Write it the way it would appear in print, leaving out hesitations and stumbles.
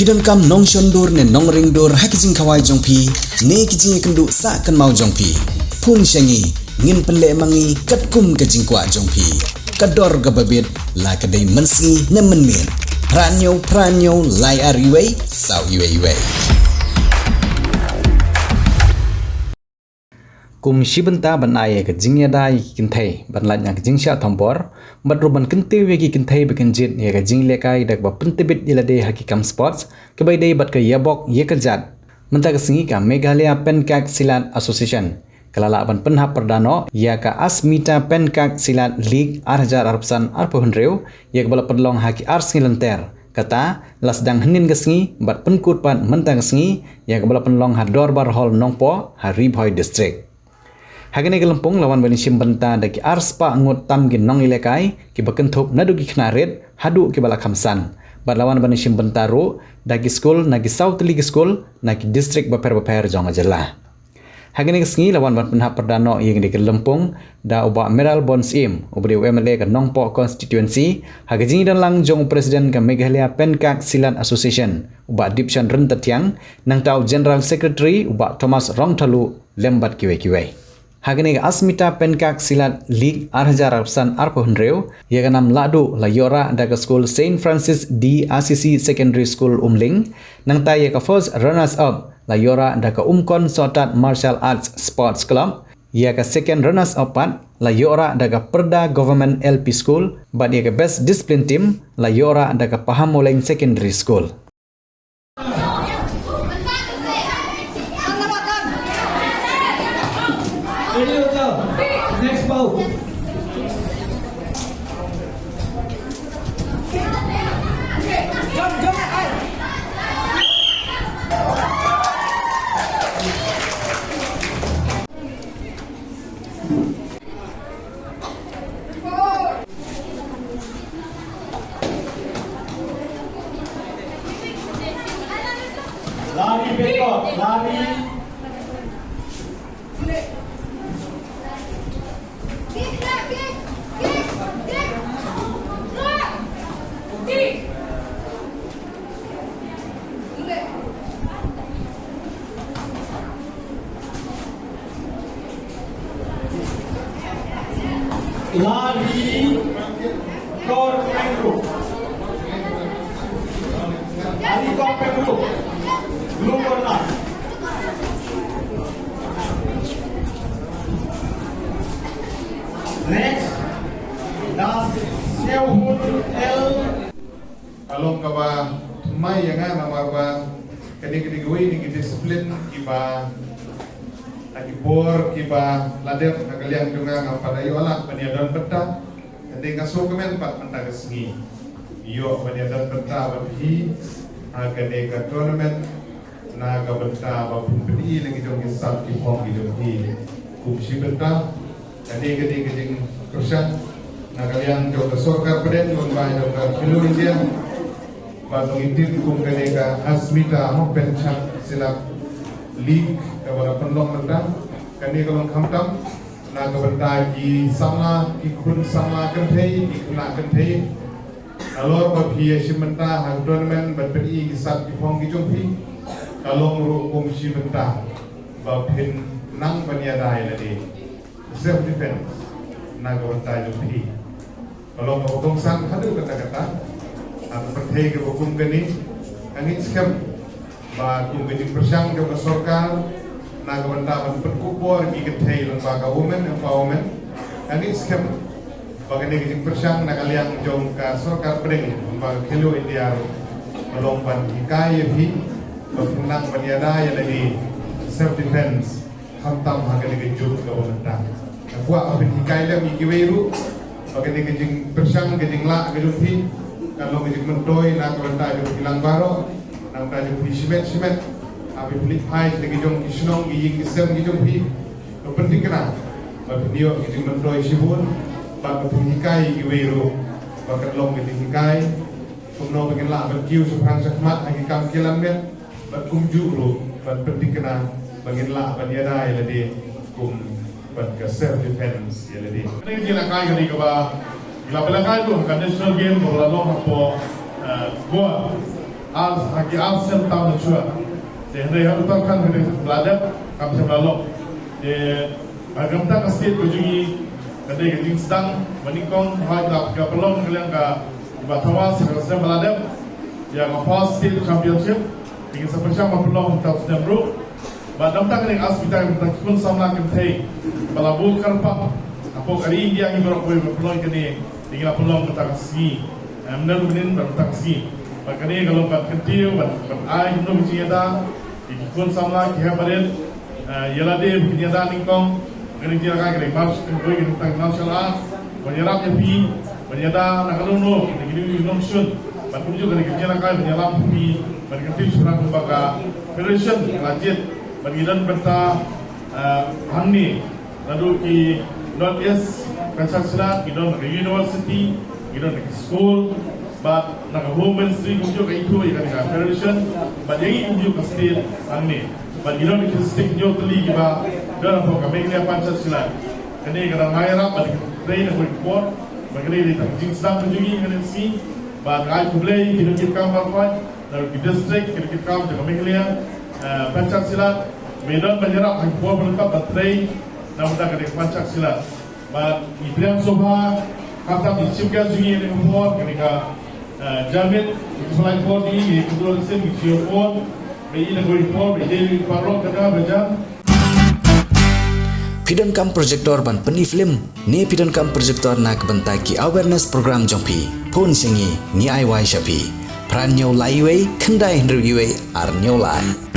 Pidon kam nong shondur ne nong ringdur hakijing kawai jongpi ne kijing kendu sa kan mau jongpi pun syangi ngin penle mangi katkum kajing kwa jongpi kador gababit la kadai mensi ne menmin pranyo lai ariwei sau iwei kum shibenta ban aye ka jingya dai kinthai ban la nya jing sha thompor madruban kinte we ki kinthai bekin jit ye ka jing lekai dak ba puntibit ilade hakikam sports ke bai dei bat ka yabok ye ka jat menta ka singi ka Meghalaya Pencak Silat Association kalala ban penha perdano ya ka Asmita Pencak Silat League arjar arpsan arpohunreu ye ka bala pedlong haki ars ngilenter kata lasdang henin gasngi bat penkut pan menta gasngi ya ka bala penlong hador bar hall nongpo hari boy district Hagane gelempung lawan bani simbenta daki arspa ngut tam gin nong ilekai ki bakentup nadu ki knaret hadu ki bala khamsan bat lawan bani simbenta ro daki school nagi South League School nagi district baper jong ajala Hagane gesngi lawan ban penha perdano yang di gelempung da uba Meral Bons im ubri UMLA ka nongpo constituency hagajing dan lang jong presiden ka Meghalaya Pencak Silat Association uba Dipshan Rentatiang nang tau general secretary uba Thomas Rongthalu lembat kiwe Hagane Asmita Pencak Silat League arjar arpsan arpohunreu yaga nam ladu la yora daga school Saint Francis DRCC Secondary School Umling nang ta yaga first runners up la yora daga Umkon Sotat Martial Arts Sports Club yaga second runners up pat la yora daga Perda Government LP School but yaga best discipline team la yora daga Pahamoleng Secondary School Next ball. Lari bekot, lari. Lari kor pengru lari kor pengru blue corner next das Sehun L Along kaba may yang nama ba kini gawin ni disiplin iba Agibor kiba lader nagaliang juga ngapadayo ala paniadan peta hindi kasukumen pat mentagasngi iyo paniadan peta babi agane ka tournament na gabenta bapumpedi lagi jong isap ki hong jong hi kumsi peta hindi gadi kursan nagaliang jong sorkar peden jong ba jong ka Filo India batong itin kum kane ka Asmita Pencak Silat League kepada penlong mentang kani kalau khamtam na kepada ki sama ki kun sama kenthei ki kena kenthei alor bapi simenta hang tournament batperi ki sat ki phong ki jongpi kalau merukum simenta bapin nang baniadai ladi self defense na kepada jongpi kalau hukum sang hadu kata-kata atau kenthei ke hukum kani angin skam ba kung gajing persang ke sorkar na gabantaban perkupor gi gethei lembaga women empowerment ani skam bagane gajing persang na kaliang jong ka sorkar pedeng lembaga Khelo India melompan hikai hi penang baniada ya lagi self defense hantam hagale gejut ka bantang buat abin hikai le mi kiweru bagane gajing persang gajing la gajut hi kalau gajing mentoi na kabanta jong hilang baro nang tajuk di simet abi beli hai lagi jong kisnong gi kisem gi jong pi penting kena bagi dia gi mentoi sibun bagi hikai gi weru bagi long gi hikai kumno bagi la bagi kiu suprang sakmat hagi kam kilam ben bagi kumju ru bagi penting kena bagi la bagi ada ya ladi kum bagi self defense ya ladi ini gila kai gi ka ba gila belakai tu kan national game bola long po gua hagi Arsenal tahun dua. Jadi harus kan kena belajar, kami sebelum. Agam tak kasih berjugi, kadai gajing sedang, menikong, hal kita pelong kalian ke Batawa sekarang belajar. Yang first state championship, ingin sampai siapa pelong tahun sedang bro. Badam tak kena as kita pun sama kentai, balabu karpak. Apok hari ini yang berok pelong kini, tinggal pelong kita kasih. Amnel benin bertak kasih. Makanya kalau kat kentiu, kat ai hindu bercinta, ikut sama kita beren. Yalade bercinta ningkong, kini dia kan kena mas, kena tentang nasional, bernyarap jepi, bernyata nakalunu, negeri Indonesia. Baru juga kena kerja nak bernyarap jepi, berkentiu surah lembaga federation lanjut, bergidan berta Hanni, lalu di North East Pancasila, kita nak university, kita nak school. But nak home ministry kunjuk ke itu ikan federation, but yang kunjuk ke state angni. But you don't need to stick your teli kita dalam program ini apa Pancasila. Kini kita mengajar, but train aku report, bagaimana di tanggung sedang kunjungi kini si, but I play kita kita berapa, lalu di district kita jaga Mengelia Pancasila. Medan menyerap report berlepas, but train namun tak ada Pancasila. But Ibrahim Soba kata di Cipka Jungi ini report kini Jamit, selain port ini, kedua mesin, kecil port, bayi nak report, bayi parok kena berjam. Pidon kam projector ban peni film, ni pidon kam projector nak bentaki awareness program jompi, pun singi, ni ai wai shapi, pran nyau lai wei, kendai hendru wei, ar nyau lai.